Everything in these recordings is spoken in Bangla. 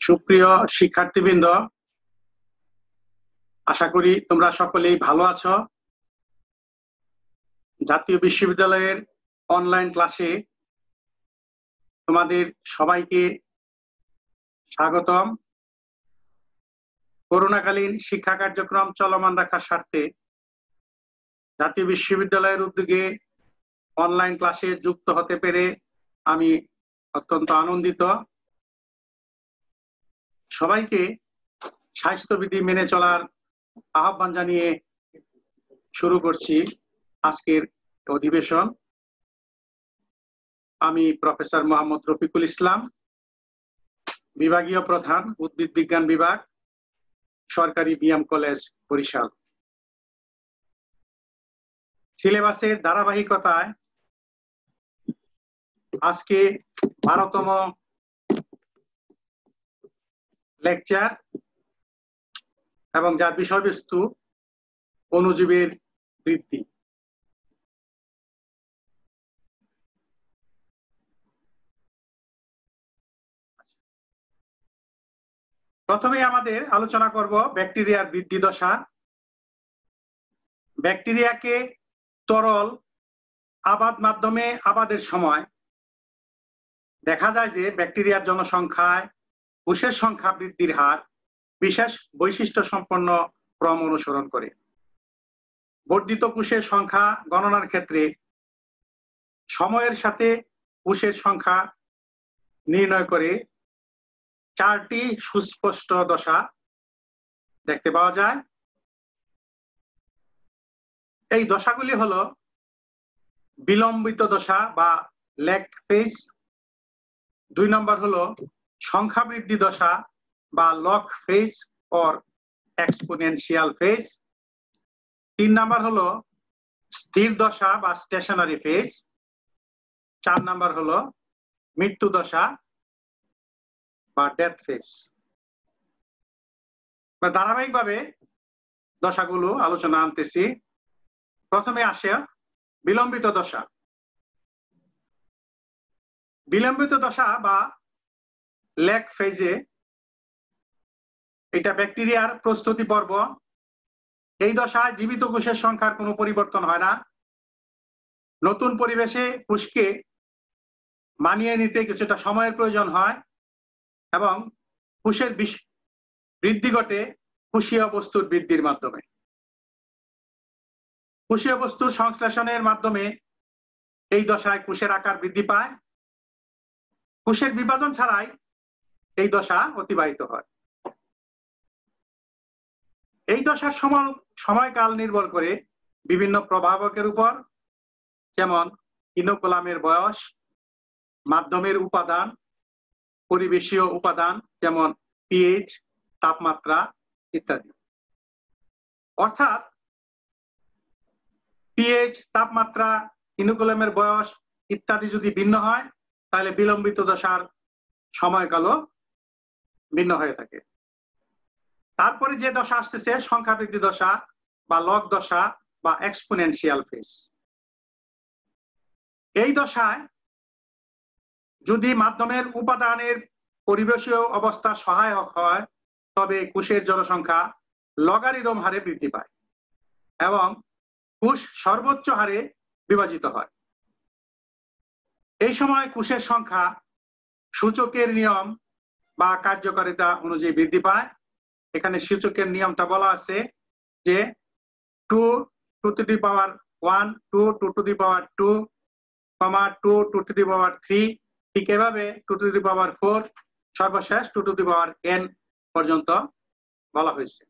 সুপ্রিয় শিক্ষার্থীবৃন্দ, আশা করি তোমরা সকলেই ভালো আছো। জাতীয় বিশ্ববিদ্যালয়ের অনলাইন ক্লাসে তোমাদের সবাইকে স্বাগতম। করোনাকালীন শিক্ষা কার্যক্রম চলমান রাখার স্বার্থে জাতীয় বিশ্ববিদ্যালয়ের উদ্যোগে অনলাইন ক্লাসে যুক্ত হতে পেরে আমি অত্যন্ত আনন্দিত। সবাইকে স্বাস্থ্যবিধি মেনে চলার আহ্বান জানিয়ে শুরু করছি আজকের অধিবেশন। আমি প্রফেসর মোহাম্মদ রফিকুল ইসলাম, বিভাগীয় প্রধান, উদ্ভিদ বিজ্ঞান বিভাগ, সরকারি বিএম কলেজ, বরিশাল। সিলেবাসের ধারাবাহিকতায় আজকে 12তম লেকচার এবং যার বিষয়বস্তু অণুজীবের বৃদ্ধি। প্রথমে আমাদের আলোচনা করব ব্যাকটেরিয়ার বৃদ্ধি দশা। ব্যাকটেরিয়াকে তরল আবাদ মাধ্যমে আবাদের সময় দেখা যায় যে ব্যাকটেরিয়ার জনসংখ্যায় কোষের সংখ্যা বৃদ্ধির হার বিশেষ বৈশিষ্ট্য সম্পন্ন ক্রম অনুসরণ করে। বর্ধিত কোষের সংখ্যা গণনার ক্ষেত্রে সময়ের সাথে কোষের সংখ্যা নির্ণয় করে 4টি সুস্পষ্ট দশা দেখতে পাওয়া যায়। এই দশাগুলি হলো বিলম্বিত দশা বা ল্যাগ ফেজ, 2 নম্বর হলো সংখ্যা বৃদ্ধি দশা বা log phase or exponential phase, 3 নম্বর হলো স্থির দশা বা স্টেশনারি ফেজ, 4 নম্বর হলো মৃত্যু দশা বা ডেথ ফেজ। ধারাবাহিকভাবে দশাগুলো আলোচনা আনতেছি। প্রথমে আসে বিলম্বিত দশা। বিলম্বিত দশা বা ল্যাগ ফেজে এটা ব্যাকটেরিয়ার প্রস্তুতি পর্ব। এই দশায় জীবিত কোষের সংখ্যার কোনো পরিবর্তন হয় না। নতুন পরিবেশে কোষকে মানিয়ে নিতে কিছুটা সময়ের প্রয়োজন হয় এবং কোষের বৃদ্ধি ঘটে কোষীয় বস্তুর বৃদ্ধির মাধ্যমে। কোষীয় বস্তুর সংশ্লেষণের মাধ্যমে এই দশায় কোষের আকার বৃদ্ধি পায়। কোষের বিভাজন ছাড়াই এই দশা অতিবাহিত হয়। এই দশার সময়কাল নির্ভর করে বিভিন্ন প্রভাবকের উপর, যেমন ইনোকুলামের বয়স, মাধ্যমের উপাদান, পরিবেশীয় উপাদান যেমন পিএইচ, তাপমাত্রা ইত্যাদি। অর্থাৎ পিএইচ, তাপমাত্রা, ইনোকুলামের বয়স ইত্যাদি যদি ভিন্ন হয় তাহলে বিলম্বিত দশার সময়কালও ভিন্ন হয়ে থাকে। তারপরে যে দশা আসতেছে সংখ্যা বৃদ্ধি দশা বা লগ দশা বা এক্সপোনেনশিয়াল ফেজ। এই দশায় যদি মাধ্যমের উপাদানের পরিবেশীয় অবস্থা সহায়ক হয় তবে কোষের জনসংখ্যা লগারিদম হারে বৃদ্ধি পায় এবং কোষ সর্বোচ্চ হারে বিভাজিত হয়। এই সময় কোষের সংখ্যা সূচকের নিয়ম বা কার্যকারিতা অনুযায়ী বৃদ্ধি পায়। এখানে সূচকের নিয়মটা বলা আছে যে 2 to the power 1, 2 to the power 2, 2 to the power 3, ঠিক এভাবে 2 to the power 4, সর্বশেষ 2 to the power n পর্যন্ত বলা হয়েছে।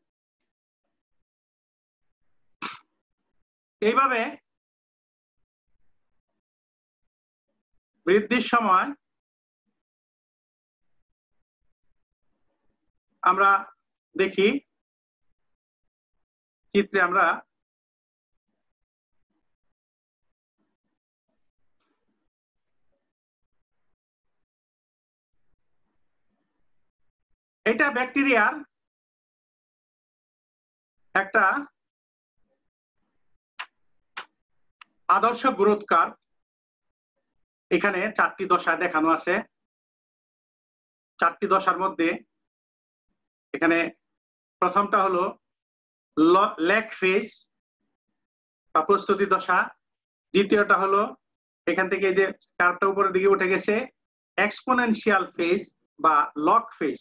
এইভাবে বৃদ্ধির সময় আমরা দেখি চিত্রে আমরা এটা ব্যাকটেরিয়ার একটা আদর্শ গ্রোথ কার্ভ। এখানে 4টি দশা দেখানো আছে। 4টি দশার মধ্যে এখানে প্রথমটা হলো ল্যাগ ফেজ বা প্রস্তুতি দশা, দ্বিতীয়টা হলো এখান থেকে এই যে কার্ভটা উপরের দিকে উঠে গেছে এক্সপোনেনশিয়াল ফেজ বা লগ ফেজ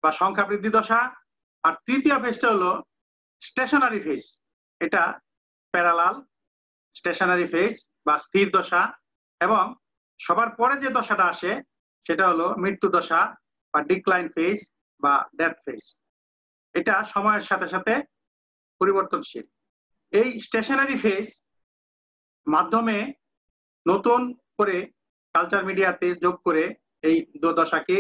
বা সংখ্যা বৃদ্ধি দশা, আর তৃতীয় ফেজটা হলো স্টেশনারি ফেজ, এটা প্যারালাল স্টেশনারি ফেজ বা স্থির দশা, এবং সবার পরে যে দশাটা আসে সেটা হলো মৃত্যু দশা বা ডিক্লাইন ফেজ বা ডেথ ফেজ। এটা সময়ের সাথে সাথে পরিবর্তনশীল। এই স্টেশনারি ফেজ মাধ্যমে নতুন করে কালচার মিডিয়াতে যোগ করে এই দশাকে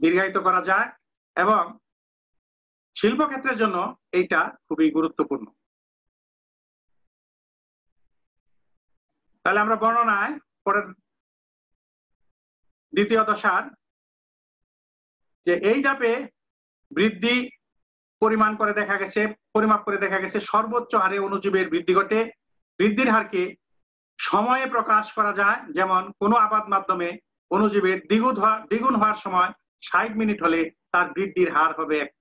দীর্ঘায়িত করা যায় এবং শিল্পক্ষেত্রের জন্য এইটা খুবই গুরুত্বপূর্ণ। তাহলে আমরা বর্ণনায় পরের দ্বিতীয় দশার যে এই ধাপে বৃদ্ধি পরিমাপ করে দেখা গেছে সর্বোচ্চ হারে অণুজীবের বৃদ্ধি ঘটে। বৃদ্ধির হারকে সময়ে প্রকাশ করা যায়, যেমন কোনো আবাদ মাধ্যমে অণুজীবের দ্বিগুণ হওয়ার সময় 60 মিনিট হলে তার বৃদ্ধির হার হবে 1।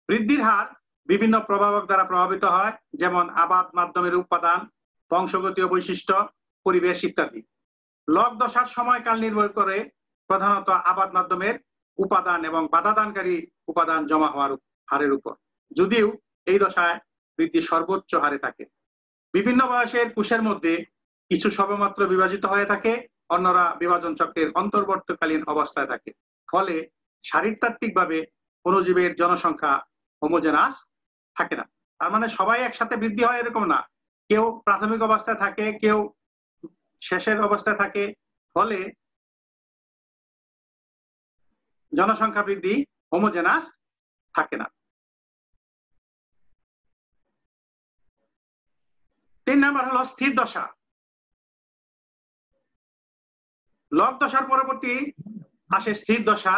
বৃদ্ধির হার বিভিন্ন প্রভাবক দ্বারা প্রভাবিত হয়, যেমন আবাদ মাধ্যমের উপাদান, বংশগতীয় বৈশিষ্ট্য, পরিবেশ ইত্যাদি। লগ দশার সময়কাল নির্ভর করে প্রধানত আবাদ মাধ্যমের উপাদান এবং বাধাদানকারী উপাদান জমা হওয়ার হারের উপর, যদিও এই দশায় বৃদ্ধি সর্বোচ্চ হারে থাকে। বিভিন্ন বয়সের কোষের মধ্যে কিছু সবেমাত্র বিভাজিত হয়ে থাকে, অন্যরা বিভাজন চক্রের অন্তর্বর্তীকালীন অবস্থায় থাকে। ফলে শারীরতাত্ত্বিকভাবে অণুজীবের জনসংখ্যা হোমোজেনাস থাকে না। তার মানে সবাই একসাথে বৃদ্ধি হয় এরকম না, কেউ প্রাথমিক অবস্থায় থাকে, কেউ শেষের অবস্থায় থাকে, ফলে জনসংখ্যা বৃদ্ধি হোমোজেনাস থাকে না। 3 নাম্বার হলো স্থির দশা। লগ দশার পরবর্তী আসে স্থির দশা।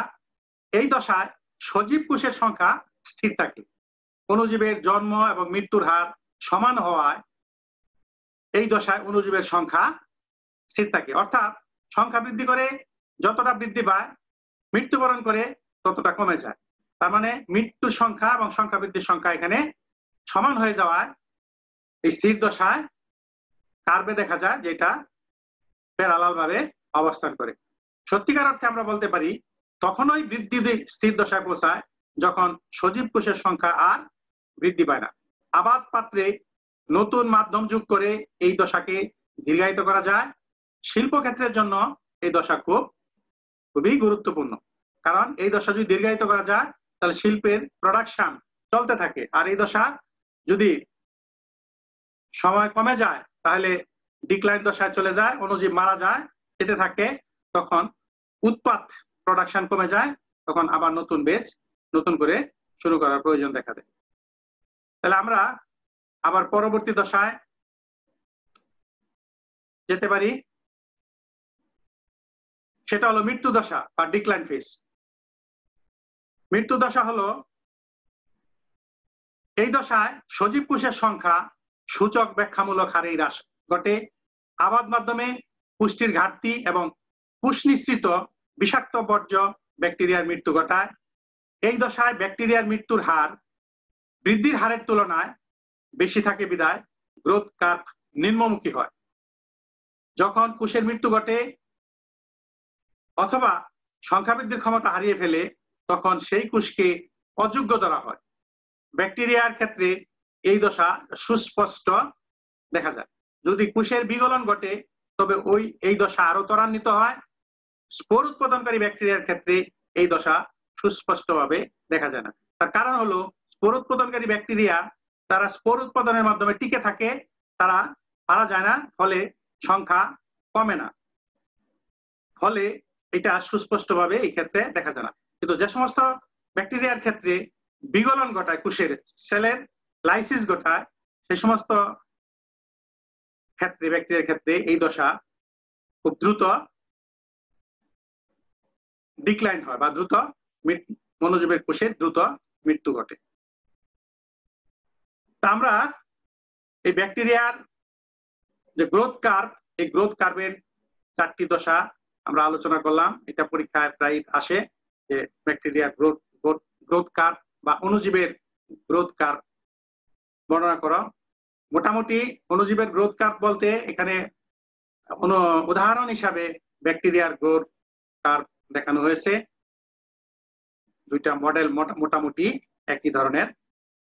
এই দশায় সজীব কোষের সংখ্যা স্থির থাকে। অণুজীবের জন্ম এবং মৃত্যুর হার সমান হওয়ায় এই দশায় অণুজীবের সংখ্যা স্থির থাকে, অর্থাৎ সংখ্যা বৃদ্ধি করে যতটা বৃদ্ধি পায়, মৃত্যুবরণ করে ততটা কমে যায়। তার মানে মৃত্যুর সংখ্যা এবং সংখ্যা বৃদ্ধির সংখ্যা এখানে সমান হয়ে যাওয়ায় এই স্থির দশায় কার্ভে দেখা যায় যেটা প্যারালাল ভাবে অবস্থান করে। সত্যিকার অর্থে আমরা বলতে পারি তখনই বৃদ্ধি স্থির দশায় পৌঁছায় যখন সজীব কোষের সংখ্যা আর বৃদ্ধি পায় না। আবাদ পাত্রে নতুন মাধ্যম যোগ করে এই দশাকে দীর্ঘায়িত করা যায়। শিল্পক্ষেত্রের জন্য এই দশা খুবই গুরুত্বপূর্ণ, কারণ এই দশা যদি দীর্ঘায়িত করা যায় তাহলে শিল্পের প্রোডাকশন চলতে থাকে, আর এই দশা যদি সময় কমে যায় তাহলে ডিক্লাইন দশায় চলে যায়, অণুজীব মারা যায়, যেতে থাকে, তখন উৎপাদ প্রোডাকশন কমে যায়, তখন আবার নতুন বেচ নতুন করে শুরু করার প্রয়োজন দেখা দেয়। তাহলে আমরা আবার পরবর্তী দশায় যেতে পারি, সেটা হলো মৃত্যু দশা বা ডিক্লাইন ফেজ। মৃত্যু দশা হলো এই দশায় সজীব কোষের সংখ্যা সূচক ব্যাখ্যামূলক হারে হ্রাস ঘটে। আবাদ মাধ্যমে পুষ্টির ঘাটতি এবং পুষ্টি নিঃসৃত বিষাক্ত বর্জ্য ব্যাকটেরিয়ার মৃত্যু ঘটায়। এই দশায় ব্যাকটেরিয়ার মৃত্যুর হার বৃদ্ধির হারের তুলনায় বেশি থাকে বিধায় গ্রোথ কার্ভ নিম্নমুখী হয়। যখন কোষের মৃত্যু ঘটে অথবা সংখ্যা বৃদ্ধির ক্ষমতা হারিয়ে ফেলে তখন সেই কোষকে অযোগ্য ধরা হয়। ব্যাকটেরিয়ার ক্ষেত্রে এই দশা সুস্পষ্ট দেখা যায়। যদি কোষের বিগলন ঘটে তবে এই দশা আরো ত্বরান্বিত হয়। স্পোর উৎপাদনকারী ব্যাকটেরিয়ার ক্ষেত্রে এই দশা সুস্পষ্টভাবে দেখা যায় না। তার কারণ হলো স্পোর উৎপাদনকারী ব্যাকটেরিয়া তারা স্পোর উৎপাদনের মাধ্যমে টিকে থাকে, তারা মারা যায় না, ফলে সংখ্যা কমে না, ফলে এটা সুস্পষ্টভাবে এই ক্ষেত্রে দেখা যায় না। কিন্তু যে সমস্ত ব্যাকটেরিয়ার ক্ষেত্রে বিগলন ঘটায়, কোষের সেলের লাইসিস ঘটায়, সে সমস্ত ক্ষেত্রে ব্যাকটেরিয়ার ক্ষেত্রে এই দশা খুব দ্রুত ডিক্লাইন হয় বা দ্রুত মনোজীবের কোষের দ্রুত মৃত্যু ঘটে। তা আমরা এই ব্যাকটেরিয়ার যে গ্রোথ কার্ভ, এই গ্রোথ কার্ভের 4টি দশা আমরা আলোচনা করলাম, এটা পরীক্ষায় প্রায় আসে যে ব্যাকটেরিয়া গ্রোথ কার্ভ বা অণুজীবের গ্রোথ কার্ভ বর্ণনা করা। মোটামুটি অণুজীবের গ্রোথ কার্ভ বলতে এখানে উদাহরণ হিসাবে ব্যাকটেরিয়ার গ্রোথ কার্ভ দেখানো হয়েছে। দুইটা মডেল মোটামুটি একই ধরনের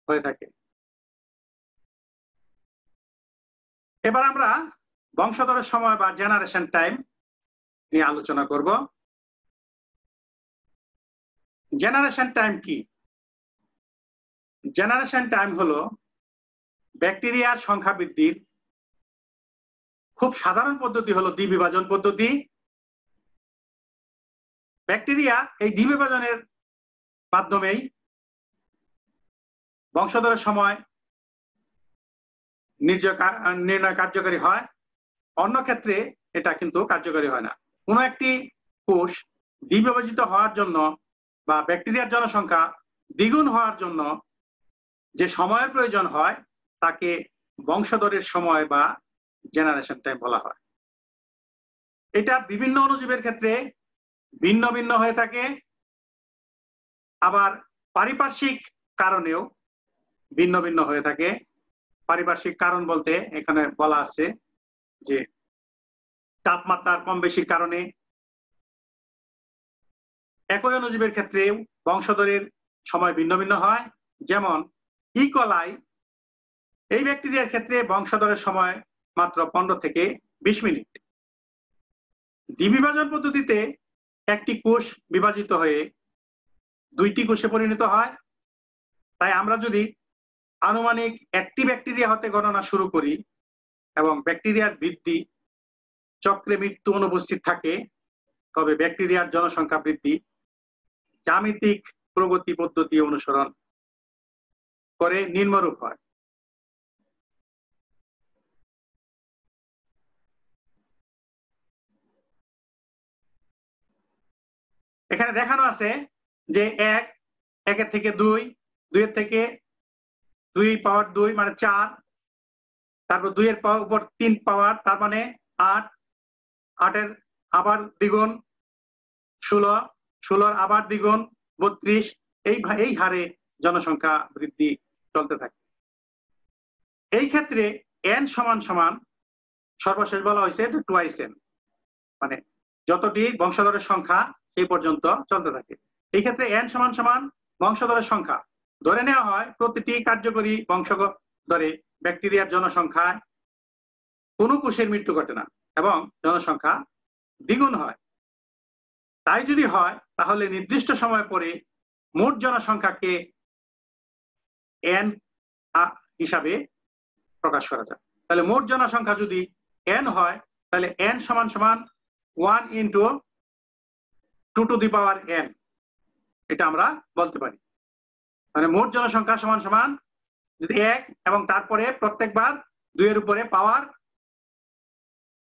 হয়ে থাকে। এবার আমরা বংশধরের সময় বা জেনারেশন টাইম নিয়ে আলোচনা করব। জেনারেশন টাইম কি? জেনারেশন টাইম হলো ব্যাকটেরিয়ার সংখ্যা বৃদ্ধির খুব সাধারণ পদ্ধতি হলো দ্বিবিভাজন পদ্ধতি। ব্যাকটেরিয়া এই দ্বিবিভাজনের মাধ্যমেই বংশধরের সময় নির্ণয় কার্যকরী হয়। অন্য ক্ষেত্রে এটা কিন্তু কার্যকরী হয় না। কোনো একটি কোষ দ্বিবিভাজিত হওয়ার জন্য বা ব্যাকটেরিয়ার জনসংখ্যা দ্বিগুণ হওয়ার জন্য যে সময়ের প্রয়োজন হয় তাকে বংশধরের সময় বা জেনারেশন টাইম বলা হয়। এটা বিভিন্ন অণুজীবের ক্ষেত্রে ভিন্ন ভিন্ন হয়ে থাকে, আবার পারিপার্শ্বিক কারণেও ভিন্ন ভিন্ন হয়ে থাকে। পারিপার্শ্বিক কারণ বলতে এখানে বলা আছে যে তাপমাত্রার কম বেশির কারণে একই অণুজীবের ক্ষেত্রে বংশধরের সময় ভিন্ন ভিন্ন হয়। যেমন ইকোলাই এই ব্যাকটেরিয়ার ক্ষেত্রে বংশধরের সময় মাত্র 15 থেকে 20 মিনিট। দ্বিবিভাজন পদ্ধতিতে একটি কোষ বিভাজিত হয়ে দুইটি কোষে পরিণত হয়। তাই আমরা যদি আনুমানিক একটি ব্যাকটেরিয়া হতে গণনা শুরু করি এবং ব্যাকটেরিয়ার বৃদ্ধি চক্রে মৃত্যু অনুপস্থিত থাকে, তবে ব্যাকটেরিয়ার জনসংখ্যা বৃদ্ধি জ্যামিতিক প্রগতি পদ্ধতি অনুসরণ করে নিম্নরূপ হয়। এখানে দেখানো আছে যে 1 থেকে 2, 2 থেকে 2 পাওয়ার 2 মানে 4, তারপর 2 এর উপর 3 পাওয়ার তার মানে 8, 8 এর আবার দ্বিগুণ 16, 16 আবার দ্বিগুণ 32, এই হারে জনসংখ্যা বৃদ্ধি চলতে থাকে। এই ক্ষেত্রে n সমান সমান সর্বশেষ বলা হয়েছে টুয়াইস n, মানে যতটি বংশধরের সংখ্যা সেই পর্যন্ত চলতে থাকে। এই ক্ষেত্রে n সমান সমান বংশধরের সংখ্যা ধরে নেওয়া হয় প্রতিটি কার্যকরী বংশধরে ব্যাকটেরিয়ার জনসংখ্যায় কোনো কোষের মৃত্যু ঘটে না এবং জনসংখ্যা দ্বিগুণ হয়। তাই যদি হয় তাহলে নির্দিষ্ট সময় পরে মোট জনসংখ্যাকে n হিসাবে প্রকাশ করা যায়। তাহলে মোট জনসংখ্যা যদি n হয় তাহলে n সমান সমান 1 into 2 to the power n, এটা আমরা বলতে পারি। মানে মোট জনসংখ্যা সমান সমান যদি 1 এবং তারপরে প্রত্যেকবার 2 এর উপরে পাওয়ার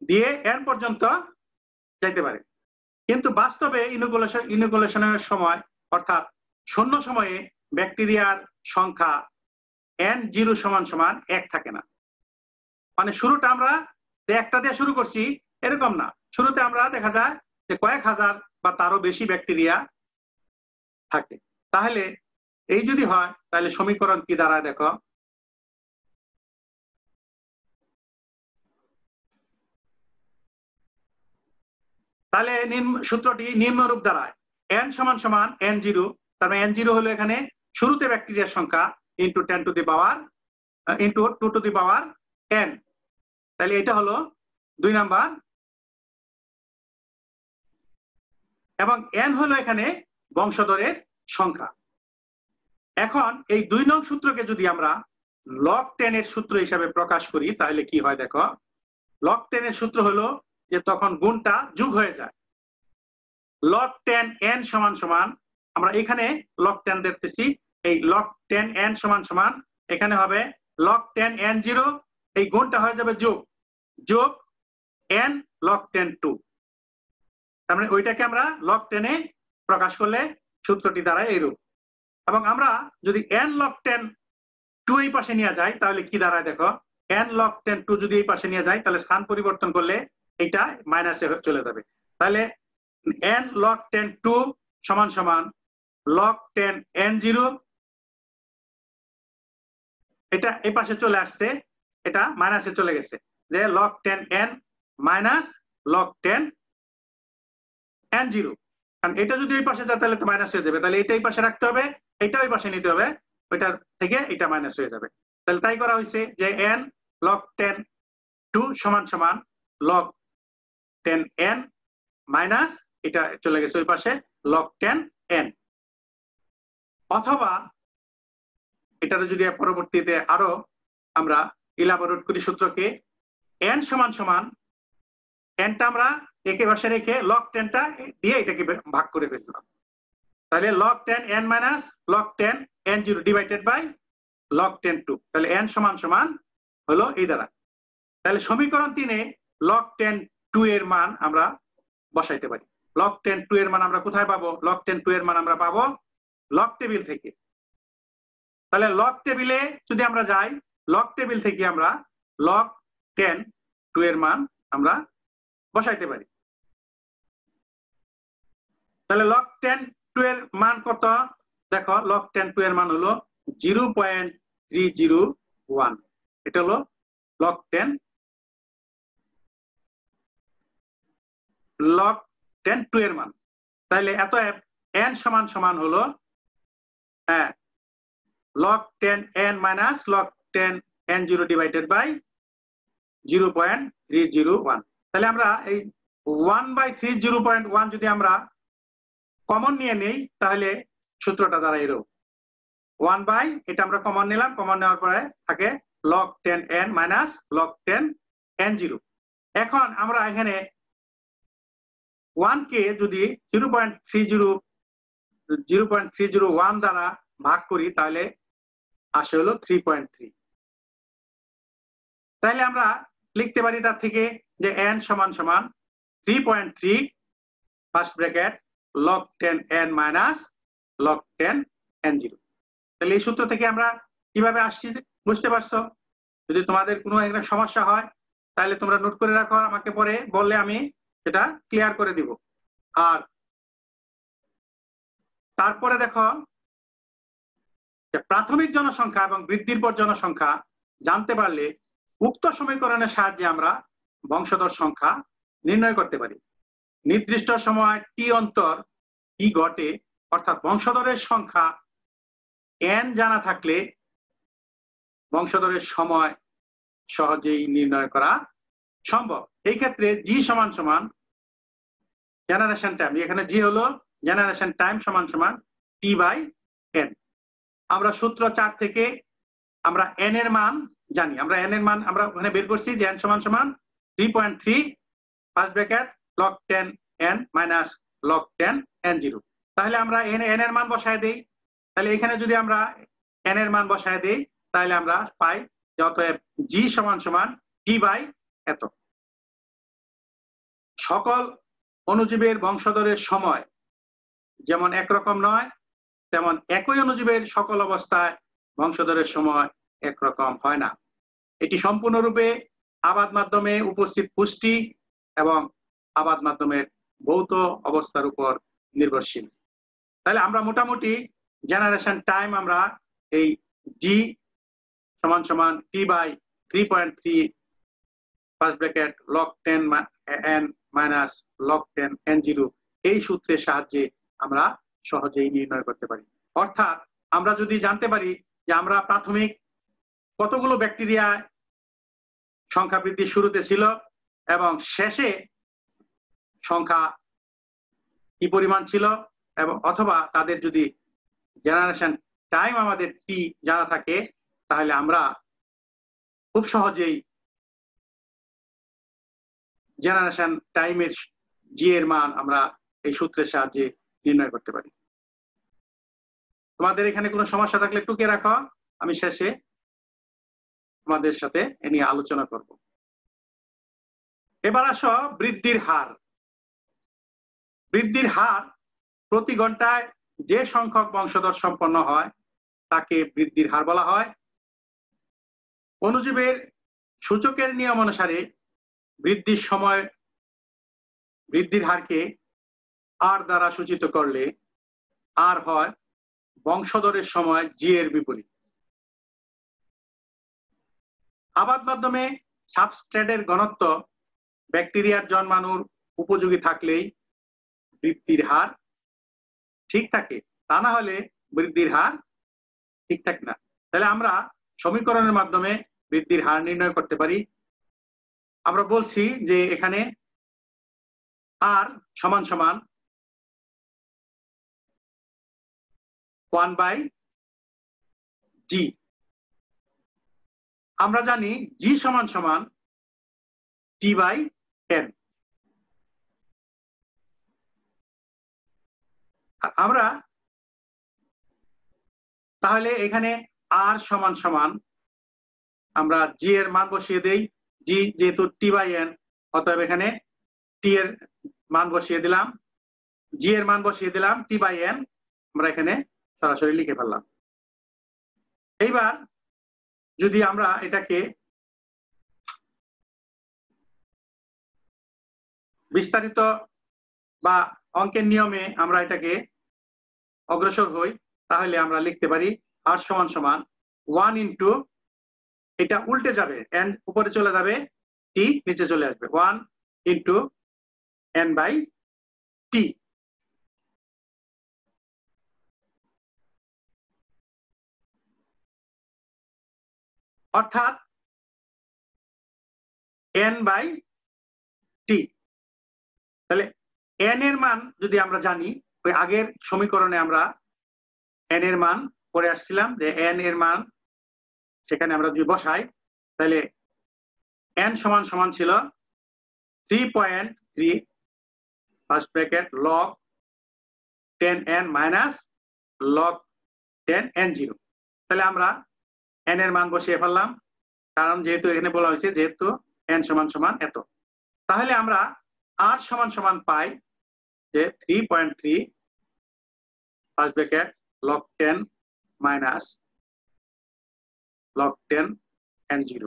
দিয়ে n পর্যন্ত যাইতে পারে। কিন্তু বাস্তবে ইনোকুলেশনের সময় অর্থাৎ শূন্য সময়ে ব্যাকটেরিয়ার সংখ্যা n0 সমান সমান 1 থাকে না। মানে শুরুটা আমরা একটা দিয়ে শুরু করছি এরকম না, শুরুতে আমরা দেখা যায় যে কয়েক হাজার বা তারও বেশি ব্যাকটেরিয়া থাকে। তাহলে এই যদি হয় তাহলে সমীকরণ কি দাঁড়ায় দেখো, তাহলে সূত্রটি নিম্নরূপ দাঁড়ায় n সমান সমান n0, তার মানে n0 হলো এখানে শুরুতে ব্যাকটেরিয়ার সংখ্যা into 10 to the power into 2 to the power n। তাহলে এটা হলো 2 নাম্বার এবং n হলো এখানে বংশধরের সংখ্যা। এখন এই 2 নং সূত্রকে যদি আমরা log 10 এর সূত্র হিসাবে প্রকাশ করি তাহলে কি হয় দেখো, log 10 এর সূত্র হলো যে তখন গুণটা যোগ হয়ে যায়। log 10 n সমান সমান, আমরা এখানে log 10 দেখতেছি, এই log 10 n সমান সমান এখানে হবে log 10 n0, এই গুণটা হয়ে যাবে যোগ n log 10 2। তার মানে ওইটাকে আমরা log 10 এ প্রকাশ করলে সূত্রটি দ্বারা এইরূপ। এবং আমরা যদি n log 10 2 এই পাশে নিয়ে যাই তাহলে কি দাঁড়ায় দেখো, n log 10 2 যদি এই পাশে নিয়ে যাই তাহলে স্থান পরিবর্তন করলে এটা মাইনাসে চলে যাবে। তাহলে n log 10 2 সমান সমান log 10 n0, এটা এই পাশে চলে আসছে, এটা মাইনাসে চলে গেছে, যে log 10 n minus log 10 n0, কারণ এটা যদি এই পাশে যায় তাহলে তো মাইনাস হয়ে যাবে, তাহলে এটা এই পাশে রাখতে হবে, এটা ওই পাশে নিতে হবে, ওইটার থেকে এটা মাইনাস হয়ে যাবে। তাহলে তাই করা হয়েছে যে n log 10 2 সমান সমান log 10 n মাইনাস এটা চলে গেছে ওই পাশে log 10 n। অথবা এটার যদি পরবর্তীতে আরো আমরা ইলাবোরেট করি সূত্রকে, n সমান সমান nটা আমরা একে পাশে রেখে log 10টা দিয়ে এটাকে ভাগ করে ফেললাম, তাহলে log 10 n minus log 10 n0 divided by log 10 2, তাহলে n সমান সমান হলো এই দ্বারা। তাহলে সমীকরণ 3-এ log 10 2 এর মান আমরা বসাইতে পারি। log 10 2 এর মান আমরা কোথায় পাবো? log 10 2 এর মান আমরা পাবো লগ টেবিল থেকে। তাহলে লগ টেবিলে যদি আমরা যাই, লগ টেবিল থেকে আমরা log 10 2 এর মান আমরা বসাইতে পারি। তাহলে log 10 2 এর মান কত? দেখো log 10 2 এর মান হলো 0.301, এটা হলো log 10 2 এর মান। তাহলে এত n সমান সমান হলো log 10 n minus log 10 n0 divided by 0.301। তাহলে আমরা এই 1/301 যদি আমরা কমন নিয়ে নেই তাহলে সূত্রটা দাঁড়ায় এরকম 1 বাই, এটা আমরা কমন নিলাম, কমন নেওয়ার পরে থাকে log 10 n minus log 10 n0। এখন আমরা এখানে 1 কে যদি 0.301 দ্বারা ভাগ করি তাহলে আসে হলো 3.3। তাহলে আমরা লিখতে পারি তার থেকে যে n সমান সমান 3.3 first bracket log 10 n minus log 10 n0। তাহলে এই সূত্র থেকে আমরা কিভাবে আসছি বুঝতে পারছো? যদি তোমাদের কোনো একটা সমস্যা হয় তাহলে তোমরা নোট করে রাখো, আমাকে পরে বললে আমি এটা ক্লিয়ার করে দিব। আর তারপরে দেখো প্রাথমিক জনসংখ্যা এবং বৃদ্ধির পর জনসংখ্যা জানতে পারলে উক্ত সমীকরণের সাহায্যে আমরা বংশধর সংখ্যা নির্ণয় করতে পারি। নির্দিষ্ট সময় টি অন্তর কি ঘটে, অর্থাৎ বংশধরের সংখ্যা n জানা থাকলে বংশধরের সময় সহজেই নির্ণয় করা সম্ভব। এই ক্ষেত্রে জি সমান সমান জেনারেশন টাইম, এখানে জি হলো জেনারেশন টাইম সমান সমান t/n। আমরা সূত্র 4 থেকে আমরা n এর মান জানি, আমরা n এর মান আমরা ওখানে বের করছি যে n সমান সমান 3.3 first bracket log 10 n minus log 10 n0। তাহলে আমরা n এর মান বসায় দেই, তাহলে এখানে যদি আমরা n এর মান বসায় দেই তাহলে আমরা পাই যে অতএব g সমান সমান t/এত। সকল অণুজীবের বংশধরের সময় যেমন একরকম নয়, তেমন একই অণুজীবের সকল অবস্থায় বংশধরের সময় একরকম হয় না। এটি সম্পূর্ণরূপে আবাদ মাধ্যমে উপস্থিত পুষ্টি এবং আবাদ মাধ্যমের ভৌত অবস্থার উপর নির্ভরশীল। তাহলে আমরা মোটামুটি জেনারেশন টাইম আমরা এই জি সমান সমান t/3.3 first bracket log 10 n minus log 10 n0 এই সূত্রের সাহায্যে আমরা সহজেই নির্ণয় করতে পারি। অর্থাৎ আমরা যদি জানতে পারি যে আমরা প্রাথমিক কতগুলো ব্যাকটেরিয়া সংখ্যা বৃদ্ধির শুরুতে ছিল এবং শেষে সংখ্যা কি পরিমাণ ছিল, এবং অথবা তাদের যদি জেনারেশন টাইম আমাদের টি জানা থাকে তাহলে আমরা খুব সহজেই জেনারেশন টাইমের জি এর মান আমরা এই সূত্রের সাহায্যে নির্ণয় করতে পারি। তোমাদের এখানে কোনো সমস্যা থাকলে টুকে রাখো, আমি শেষে তোমাদের সাথে এ নিয়ে আলোচনা করব। এবার আসো বৃদ্ধির হার। বৃদ্ধির হার প্রতি ঘন্টায় যে সংখ্যক বংশধর সম্পন্ন হয় তাকে বৃদ্ধির হার বলা হয়। অণুজীবের সূচকের নিয়ম অনুসারে বৃদ্ধির সময় বৃদ্ধির হারকে আর দ্বারা সূচিত করলে আর হয় বংশধরের সময় জি এর বিপরীত। আবাদ মাধ্যমে সাবস্ট্রেটের ঘনত্ব ব্যাকটেরিয়ার জন্মানোর উপযোগী থাকলেই বৃদ্ধির হার ঠিক থাকে, তা না হলে বৃদ্ধির হার ঠিক থাকে না। তাহলে আমরা সমীকরণের মাধ্যমে বৃদ্ধির হার নির্ণয় করতে পারি। আমরা বলছি যে এখানে আর সমান সমান 1/g। আমরা জানি g সমান সমান t/n। আমরা তাহলে এখানে আর সমান সমান আমরা জি এর মান বসিয়ে দেই। জি যেহেতু t/n, অতএব এখানে টি এর মান বসিয়ে দিলাম, জি এর মান বসিয়ে দিলাম, t/n আমরা এখানে সরাসরি লিখে ফেললাম। এইবার যদি আমরা এটাকে বিস্তারিত বা অঙ্কের নিয়মে আমরা এটাকে অগ্রসর হই, তাহলে আমরা লিখতে পারি আর সমান সমান 1 ইন্টু, এটা উল্টে যাবে, n উপরে চলে যাবে, t নিচে চলে আসবে, 1 ইন্টু n/t। অর্থাৎ n/t। তাহলে n এর মান যদি আমরা জানি, ওই আগের সমীকরণে আমরা n এর মান করে আসছিলাম, যে n এর মান সেখানে আমরা যদি বসাই, তাহলে n সমান সমান ছিল 3.3 first bracket log 10n minus log 10n0। তাহলে আমরা n এর মান বসিয়ে ফেললাম, কারণ যেহেতু এখানে বলা হয়েছে যেহেতু n সমান সমান এত। তাহলে আমরা r সমান সমান পাই যে 3.3 ফার্স্ট ব্র্যাকেট log 10 মাইনাস log 10n0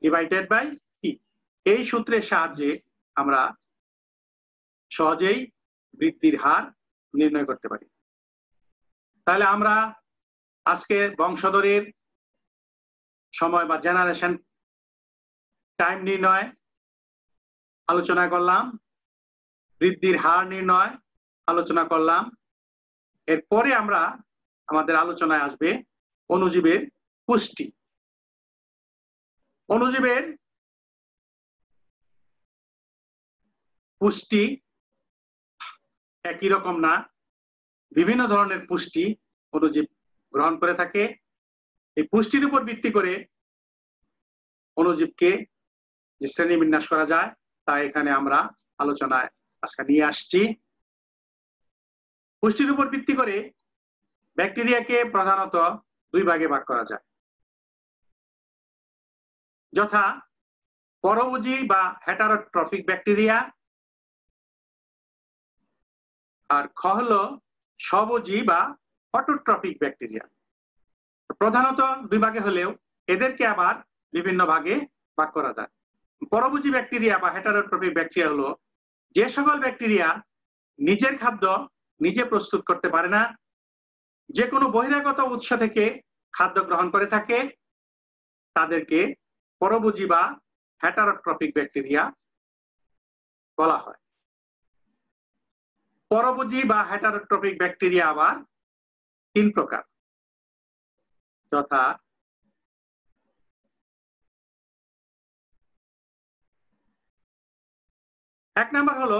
divided by t। এই সূত্রের সাহায্যে আমরা সহজেই বৃদ্ধির হার নির্ণয় করতে পারি। তাহলে আমরা আজকে বংশধরের সময় বা জেনারেশন টাইম নির্ণয় আলোচনা করলাম, বৃদ্ধির হার নির্ণয় আলোচনা করলাম। এরপরে আমরা আমাদের আলোচনায় আসবে অণুজীবের পুষ্টি। অণুজীবের পুষ্টি একই রকম না, বিভিন্ন ধরনের পুষ্টি অণুজীব গ্রহণ করে থাকে। এই পুষ্টির উপর ভিত্তি করে অণুজীবকে যে শ্রেণী বিন্যাস করা যায় তা এখানে আমরা আলোচনায় আজকে নিয়ে আসছি। পুষ্টির উপর ভিত্তি করে ব্যাকটেরিয়াকে প্রধানত দুই ভাগে ভাগ করা যায়, যথা পরভোজী বা হেটারোট্রফিক ব্যাকটেরিয়া, আর খ হলো স্বভোজী বা অটোট্রফিক ব্যাকটেরিয়া। প্রধানত দুই ভাগে হলেও এদেরকে আবার বিভিন্ন ভাগে ভাগ করা যায়। পরভোজী ব্যাকটেরিয়া বা হেটারোট্রফিক ব্যাকটেরিয়া হলো যে সকল ব্যাকটেরিয়া নিজের খাদ্য নিজে প্রস্তুত করতে পারে না, যে কোনো বহিরাগত উৎস থেকে খাদ্য গ্রহণ করে থাকে, তাদেরকে পরভোজী বা হেটারোট্রফিক ব্যাকটেরিয়া বলা হয়। পরভোজী বা হেটারোট্রফিক ব্যাকটেরিয়া আবার তিন প্রকার, যথা এক নম্বর হলো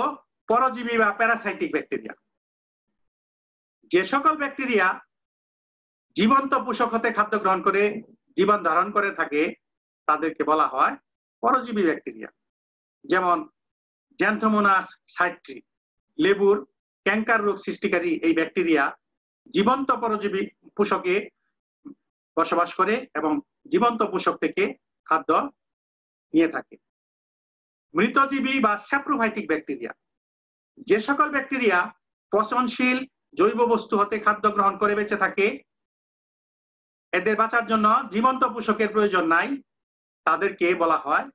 পরজীবী বা প্যারাসাইটিক ব্যাকটেরিয়া। যে সকল ব্যাকটেরিয়া জীবন্ত পোষক হতে খাদ্য গ্রহণ করে জীবন ধারণ করে থাকে তাদেরকে বলা হয় পরজীবী ব্যাকটেরিয়া। যেমন জ্যান্থোমোনাস সাইট্রি, লেবুর ক্যাঙ্কার রোগ সৃষ্টিকারী এই ব্যাকটেরিয়া জীবন্ত পরজীবী পোষকে বসবাস করে এবং জীবন্ত পোষক থেকে খাদ্য নিয়ে থাকে। মৃতজীবী বা স্যাপ্রোফাইটিক ব্যাকটেরিয়া, যে সকল ব্যাকটেরিয়া পচনশীল জৈব বস্তু হতে খাদ্য গ্রহণ করে বেঁচে থাকে, এদের বাঁচার জন্য জীবন্ত পোষকের প্রয়োজন নাই, তাদেরকে বলা হয়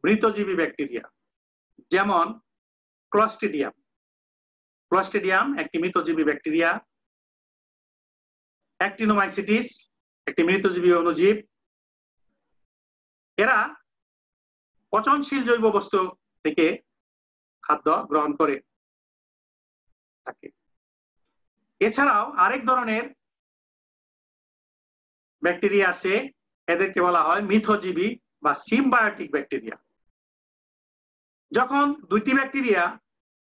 মৃতজীবী ব্যাকটেরিয়া। যেমন ক্লস্ট্রিডিয়াম। ক্লস্ট্রিডিয়াম একটি মৃতজীবী ব্যাকটেরিয়া। অ্যাক্টিনোমাইসিটিস একটি মৃতজীবী অণুজীব। এরা পচনশীল জৈব বস্তু থেকে খাদ্য গ্রহণ করে থাকে। এছাড়াও আরেক ধরনের ব্যাকটেরিয়া আছে, এদেরকে বলা হয় মিথজীবী বা সিম্বায়োটিক ব্যাকটেরিয়া। যখন দুইটি ব্যাকটেরিয়া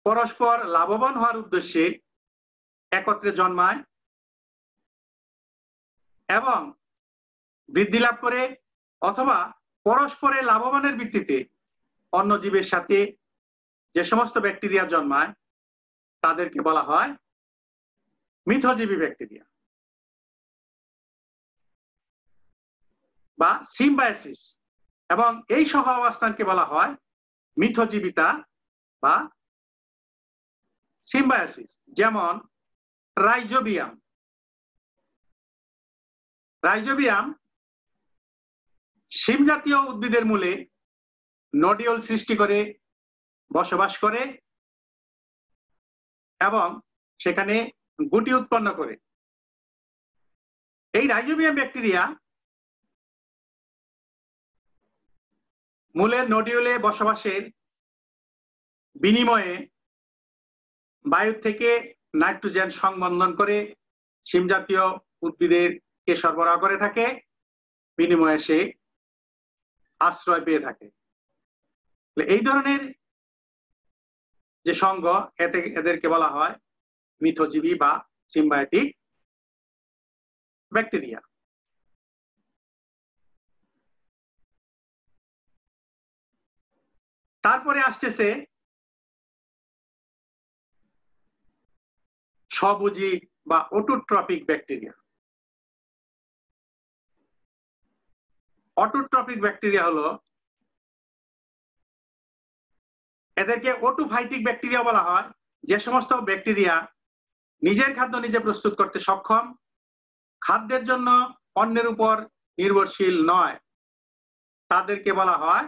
পরস্পর লাভবান হওয়ার উদ্দেশ্যে একত্রে জন্মায় এবং বৃদ্ধি লাভ করে, অথবা পরস্পরের লাভবানের ভিত্তিতে অন্য জীবের সাথে যে সমস্ত ব্যাকটেরিয়া জন্মায় তাদেরকে বলা হয় মিথজীবী ব্যাকটেরিয়া বা সিম্বায়োসিস, এবং এই সহ অবস্থানকে বলা হয় মিথজীবিতা বা সিম্বায়োসিস। যেমন রাইজোবিয়াম। রাইজোবিয়াম শিম জাতীয় উদ্ভিদের মূলে নডিউল সৃষ্টি করে বসবাস করে এবং সেখানে গুটি উৎপন্ন করে। এই রাইজোবিয়াম ব্যাকটেরিয়া মূলের নডিউলে বসবাসের বিনিময়ে বায়ু থেকে নাইট্রোজেন সংবন্ধন করে শিম জাতীয় উদ্ভিদেরকে সরবরাহ করে থাকে, বিনিময়ে সে আশ্রয় পেয়ে থাকে। এই ধরনের যে সঙ্গ এদেরকে বলা হয় মিথজীবী বা সিম্বায়োটিক ব্যাকটেরিয়া। তারপরে আসতেছে স্বভোজী বা অটোট্রপিক ব্যাকটেরিয়া। অটোট্রপিক ব্যাকটেরিয়া হলো, এদেরকে অটোফাইটিক ব্যাকটেরিয়া বলা হয়, যে সমস্ত ব্যাকটেরিয়া নিজের খাদ্য নিজে প্রস্তুত করতে সক্ষম, খাদ্যের জন্য অন্যের উপর নির্ভরশীল নয়, তাদেরকে বলা হয়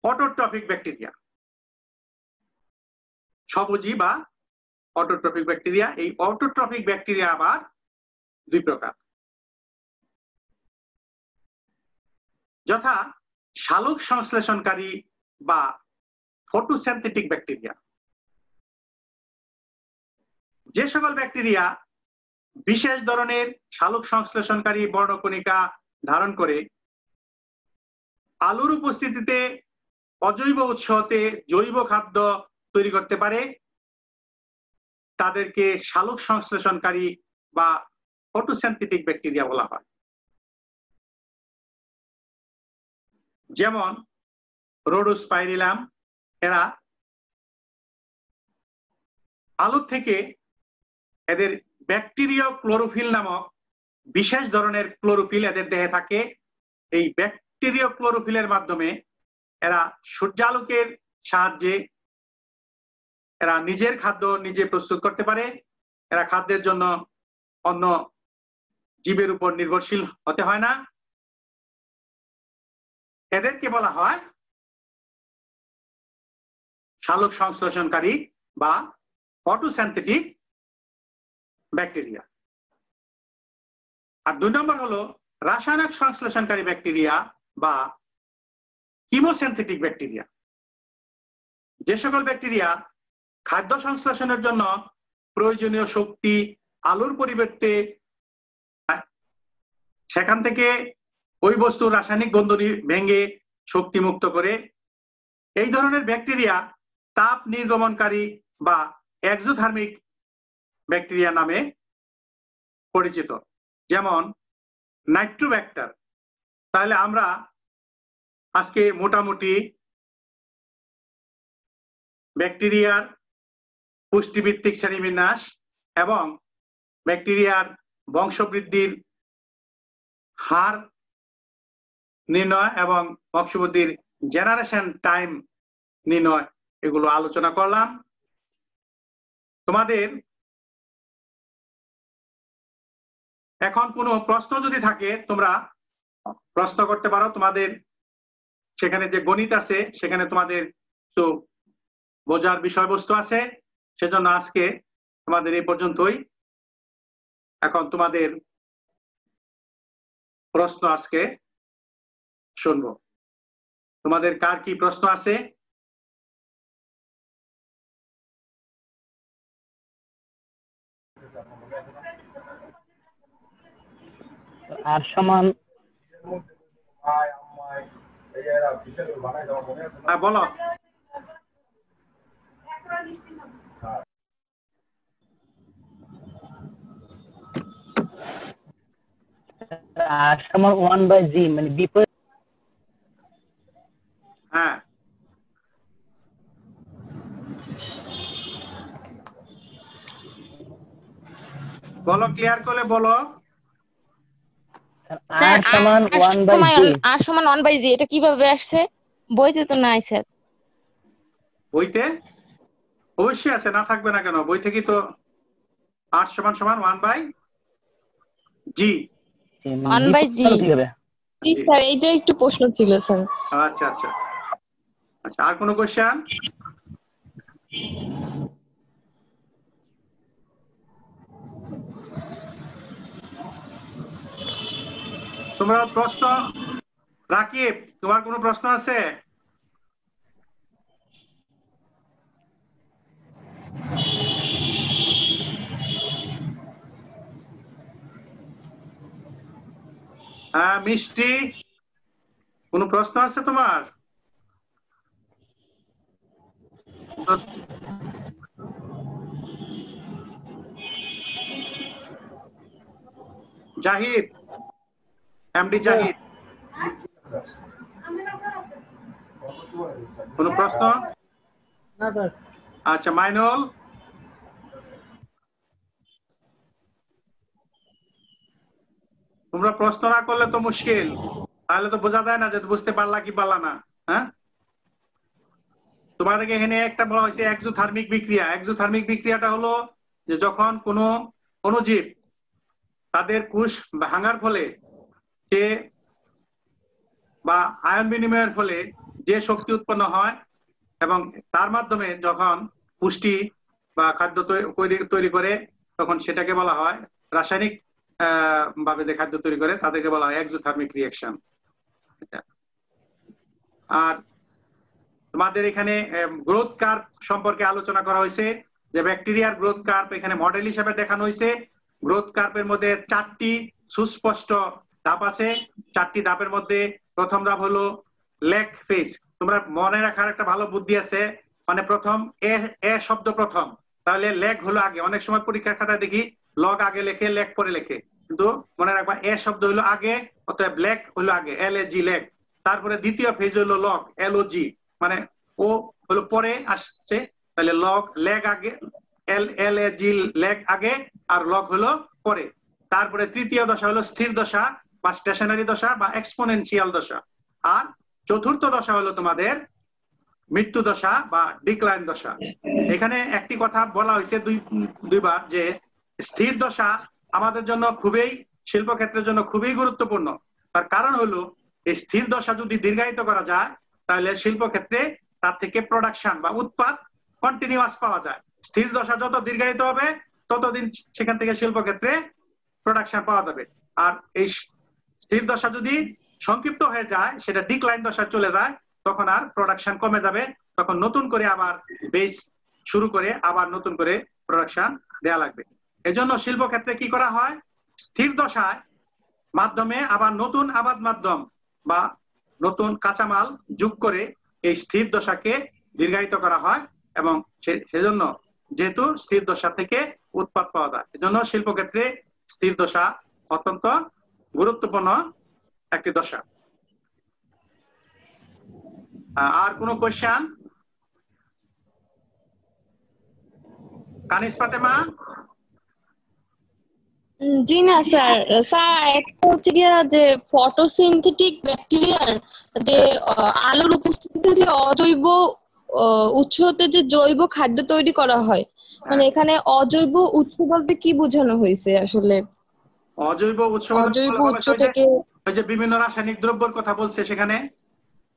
অটোট্রপিক ব্যাকটেরিয়া। স্বভোজী বা অটোট্রপিক ব্যাকটেরিয়া। এই অটোট্রপিক ব্যাকটেরিয়া আবার দুই প্রকার, যথা শালক সংশ্লেষণকারী বা ফটোসিনথেটিক ব্যাকটেরিয়া। যে সকল ব্যাকটেরিয়া বিশেষ ধরনের শালক সংশ্লেষণকারী বর্ণকণিকা ধারণ করে আলুর উপস্থিতিতে অজৈব উৎস হতে জৈব খাদ্য তৈরি করতে পারে, তাদেরকে শালক সংশ্লেষণকারী বা ফটোসিনথেটিক ব্যাকটেরিয়া বলা হয়। যেমন রোডোস্পাইরিলাম, এরা আলু থেকে এদের ব্যাকটেরিয়া ক্লোরোফিল নামক বিশেষ ধরনের ক্লোরোফিল এদের দেহে থাকে। এই ব্যাকটেরিয়া ক্লোরোফিলের মাধ্যমে এরা সূর্যালোকের সাহায্যে এরা নিজের খাদ্য নিজে প্রস্তুত করতে পারে। এরা খাদ্যের জন্য অন্য জীবের উপর নির্ভরশীল হতে হয় না। এদেরকে বলা হয় শালক সংশ্লেষণকারী বা ফটোসিনথেটিক ব্যাকটেরিয়া। আর দুই নম্বর হলো রাসায়নিক সংশ্লেষণকারী ব্যাকটেরিয়া বা কিমোসিনথেটিক ব্যাকটেরিয়া। যে সকল ব্যাকটেরিয়া খাদ্য সংশ্লেষণের জন্য প্রয়োজনীয় শক্তি আলুর পরিবর্তে সেখান থেকে ওই বস্তুর রাসায়নিক বন্ধনী ভেঙে শক্তি মুক্ত করে, এই ধরনের ব্যাকটেরিয়া তাপ নির্গমনকারী বা এক্সোথার্মিক ব্যাকটেরিয়া নামে পরিচিত। যেমন নাইট্রোব্যাক্টার। তাহলে আমরা আজকে মোটামুটি ব্যাকটেরিয়ার পুষ্টিভিত্তিক শ্রেণীবিন্যাস এবং ব্যাকটেরিয়ার বংশবৃদ্ধির হার নির্ণয় এবং বংশবৃদ্ধির জেনারেশন টাইম নির্ণয় এগুলো আলোচনা করলাম। তোমাদের এখন কোনো প্রশ্ন যদি থাকে তোমরা প্রশ্ন করতে পারো। তোমাদের সেখানে যে গণিত আছে সেখানে তোমাদের তো বোঝার বিষয়বস্তু আছে, সেজন্য আজকে তোমাদের এই পর্যন্তই। এখন তোমাদের প্রশ্ন আজকে শুনবো। তোমাদের কার কি প্রশ্ন আছে? আর সমান হ্যাঁ বলো। আর সমান 1/g মানে বিপরীত। হ্যাঁ বলো, ক্লিয়ার করে বলো। আর সমান 1/g। আর সমান 1/g এটা কিভাবে আসছে? বইতে তো নাই স্যার। বইতে অবশ্যই আছে, না থাকবে না কেন? বই থেকে তো আর সমান সমান 1/g। 1/g কিভাবে? স্যার এইটা একটু প্রশ্ন ছিল স্যার। আচ্ছা আচ্ছা আচ্ছা, আর কোনো কোশ্চেন? তোমরা প্রশ্ন, রাকিব তোমার কোনো প্রশ্ন আছে? হ্যাঁ মিষ্টি, কোনো প্রশ্ন আছে তোমার? জাহিদ, এমডি জাহিদ, কোনো প্রশ্ন? না স্যার। আচ্ছা মাইনুল, তোমরা প্রশ্ন না করলে তো মুশকিল, তাহলে তো বোঝা যায় না যে বুঝতে পারলা কি পারলা না। হ্যাঁ, তোমাদেরকে এখানে একটা বলা হয়েছে এক্সোথার্মিক বিক্রিয়া। এক্সোথার্মিক বিক্রিয়াটা হলো যে যখন কোনো অণুজীব তাদের কোষ ভাঙার ফলে যে বা আয়ন বিনিময়ের ফলে যে শক্তি উৎপন্ন হয়, এবং তার মাধ্যমে যখন পুষ্টি বা খাদ্য তৈরি করে, তখন সেটাকে বলা হয় রাসায়নিক ভাবে যে খাদ্য তৈরি করে তাদেরকে বলা হয় এক্সোথার্মিক রিঅ্যাকশন। আর তোমাদের এখানে গ্রোথ কার্ভ সম্পর্কে আলোচনা করা হয়েছে, যে ব্যাকটেরিয়ার গ্রোথ কার্ভ এখানে মডেল হিসেবে দেখানো হয়েছে। গ্রোথ কার্ভের মধ্যে 4টি সুস্পষ্ট ধাপ আছে। 4টি ধাপের মধ্যে প্রথম ধাপ হলো ল্যাগ ফেজ। তোমরা মনে রাখার একটা ভালো বুদ্ধি আছে, মানে প্রথম এ শব্দ প্রথম, তাহলে ল্যাগ হলো আগে। অনেক সময় পরীক্ষার খাতায় দেখি লগ আগে লেখে, ল্যাগ পরে লেখে, কিন্তু মনে রাখবা এ শব্দ হলো আগে, অতএব ল্যাগ হলো আগে, LAG ল্যাগ। তারপরে দ্বিতীয় ফেজ হলো লগ, LOG, মানে ও হলো পরে আসছে, তাহলে লগ ল্যাগ আগে, LAG ল্যাগ আগে, আর লগ হলো পরে। তারপরে তৃতীয় দশা হলো স্থির দশা বা স্টেশনারি দশা বা এক্সপোনেনশিয়াল দশা। আর চতুর্থ দশা হলো তোমাদের মৃত্যু দশা বা ডিক্লাইন দশা। এখানে একটি কথা বলা হয়েছে দুইবার, যে স্থির দশা আমাদের জন্য খুবই, শিল্পক্ষেত্রের জন্য খুবই গুরুত্বপূর্ণ। তার কারণ হলো এই স্থির দশা যদি দীর্ঘায়িত করা যায়, তাহলে শিল্পক্ষেত্রে তার থেকে প্রোডাকশন বা উৎপাদ কন্টিনিউয়াস পাওয়া যায়। স্থির দশা যত দীর্ঘায়িত হবে ততদিন সেখান থেকে শিল্পক্ষেত্রে প্রোডাকশন পাওয়া যাবে। আর এই স্থির দশা যদি সংক্ষিপ্ত হয়ে যায়, সেটা ডিক্লাইন দশা চলে যায়, তখন আর প্রোডাকশন কমে যাবে, তখন নতুন করে আবার বেস শুরু করে আবার নতুন করে প্রোডাকশন দেয়া লাগবে। এজন্য শিল্পক্ষেত্রে কি করা হয়, স্থির দশায় মাধ্যমে আবার নতুন আবাদ মাধ্যম বা নতুন কাঁচামাল যোগ করে এই স্থির দশাকে দীর্ঘায়িত করা হয়, এবং সেজন্য যেহেতু স্থির দশা থেকে উৎপাদ পাওয়া যায়, এজন্য শিল্পক্ষেত্রে স্থির দশা অত্যন্ত গুরুত্বপূর্ণ একটি দশা। আর কোনো কোশ্চেন? কানিস ফাতেমা? জি না স্যার। স্যার একটা হচ্ছে গিয়ে যে ফটোসিনথেটিক ব্যাকটেরিয়ার যে আলোর উপস্থিতিতে যে অজৈব উৎস হতে যে জৈব খাদ্য তৈরি করা হয়, মানে এখানে অজৈব উৎস বলতে কি বোঝানো হয়েছে আসলে? অজৈব উৎস অজৈব উৎস থেকে ওই যে বিভিন্ন রাসায়নিক দ্রব্যের কথা বলছে, সেখানে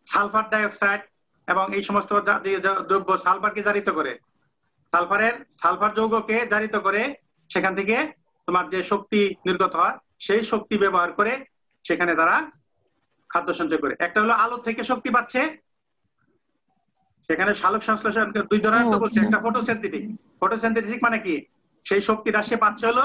সালফার ডাইঅক্সাইড, এবং এই সমস্ত দ্রব্য সালফারকে জারিত করে, সালফার যৌগকে জারিত করে সেখান থেকে তোমার যে শক্তি নির্গত হয় সেই শক্তি ব্যবহার করে সেখানে তারা খাদ্য সঞ্চয় করে। একটা হলো আলো থেকে শক্তি পাচ্ছে, সেখানে সালোক সংশ্লেষণ দুই ধরনের তো বলছে, একটা ফটোসিনথেটিক। ফটোসিনথেটিক মানে কি, সেই শক্তিটা সে পাচ্ছে হলো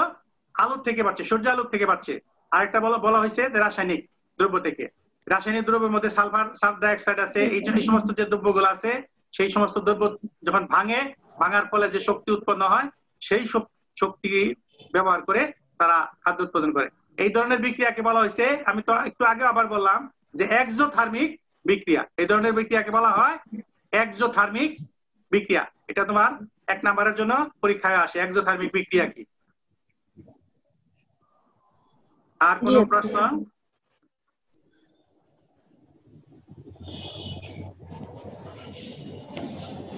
আলোর থেকে পাচ্ছে, সূর্য আলোর থেকে পাচ্ছে। আরেকটা বলা হয়েছে রাসায়নিক দ্রব্য থেকে। রাসায়নিক দ্রব্যের মধ্যে সালফার ডাইঅক্সাইড আছে, এই সমস্ত যে দ্রব্যগুলো আছে সেই সমস্ত দ্রব্য যখন ভাঙার ফলে যে শক্তি উৎপন্ন হয় সেই শক্তি ব্যবহার করে তারা খাদ্য উৎপাদন করে। এই ধরনের বিক্রিয়াকে বলা হয়েছে, আমি তো একটু আগে আবার বললাম যে এক্সোথার্মিক বিক্রিয়া। এই ধরনের বিক্রিয়াকে বলা হয় এক্সোথার্মিক বিক্রিয়া। এটা তোমার 1 নম্বরের জন্য পরীক্ষায় আসে, এক্সোথার্মিক বিক্রিয়া কি। আর কোন প্রশ্ন?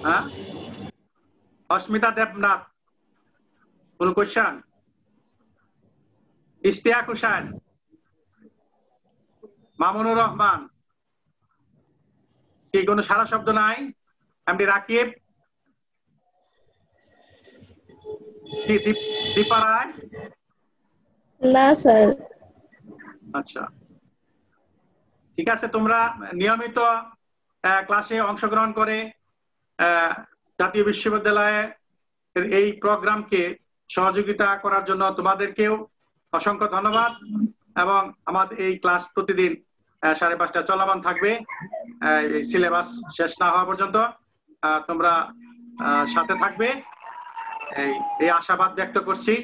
হ্যাঁ, অস্মিতা দেবনাথ, কোন কোশ্চেন? ইশতিয়াক হোসেন, মামুনুর রহমান, কি কোনো সারা শব্দ নাই? এমডি রাকিব, দীপা রায়? না স্যার। আচ্ছা, ঠিক আছে। তোমরা নিয়মিত ক্লাসে অংশগ্রহণ করে জাতীয় বিশ্ববিদ্যালয়ে এই প্রোগ্রামকে সহযোগিতা করার জন্য তোমাদেরকেও অসংখ্য ধন্যবাদ। এবং আমাদের এই ক্লাস প্রতিদিন 5:30 চলমান থাকবে সিলেবাস শেষ না হওয়া পর্যন্ত। তোমরা সাথে থাকবে এই আশাবাদ ব্যক্ত করছি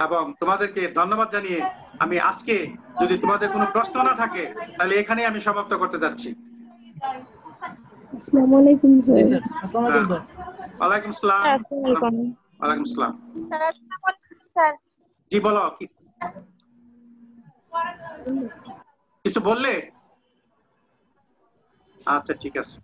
এবং তোমাদেরকে ধন্যবাদ জানিয়ে আমি আজকে, যদি তোমাদের কোনো প্রশ্ন না থাকে তাহলে এখানে আমি সমাপ্ত করতে যাচ্ছি। আসসালামু আলাইকুম স্যার। আসসালামু আলাইকুম স্যার। ওয়ালাইকুম আসসালাম। ওয়ালাইকুম আসসালাম। স্যার জি বলো, কিছু বললে? আচ্ছা ঠিক আছে।